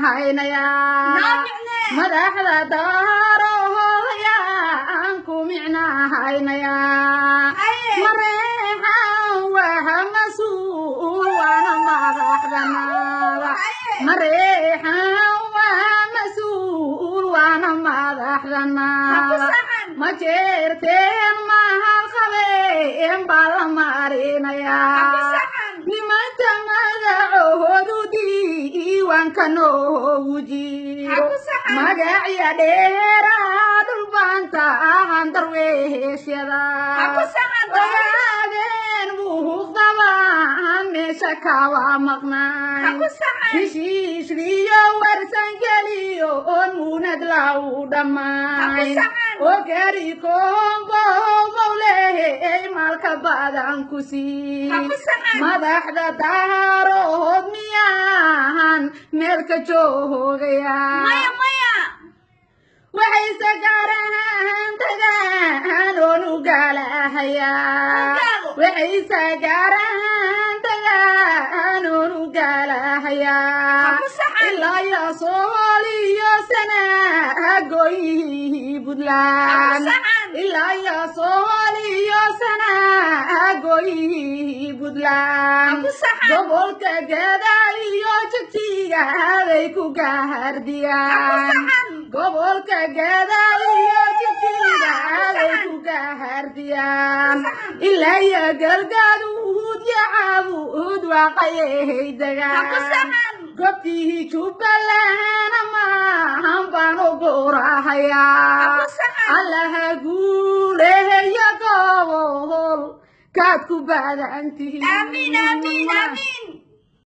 haynaya madaxda daaroodaya aan ku micna haynaya mareexan waa mas-uul waana madaxdanada mareexan waa mas-uul waana madaxdanada ma jeerteen mahal qabeen baa la marinaya nimanta magacoodu diiwaanka noogu jiro magacya dheeraa dhulbaanta ahan darweeshyada ogaadeen buuqdabaan meesha kawa maqnay heshiisliyo warsan geliyo oon muunad lagu dhammaay oo gari koombo mawleey maalka badan ku sii madaxda daarood miyaan meel ka joogaya waxay sagaaraan tagaan oon u gaalahayaa waxay sagaaraan tagaan oon u gaalahayaa ilaa iyo sooliyo sanaagoyihii buntland ilaa iyo sooliyo sanaagoyihii buntland gobolka gada iyo jigjiga bay ku gaardiyaan gobolka gada iyo jigjiga bay ku gaardiyaan ilaa iyo galgaduud iyo caabuud waaqayay degaan gobtii jubbaland maahan baan u gowrahayaa allaha guuleeya gobol kaad ku badan tihiin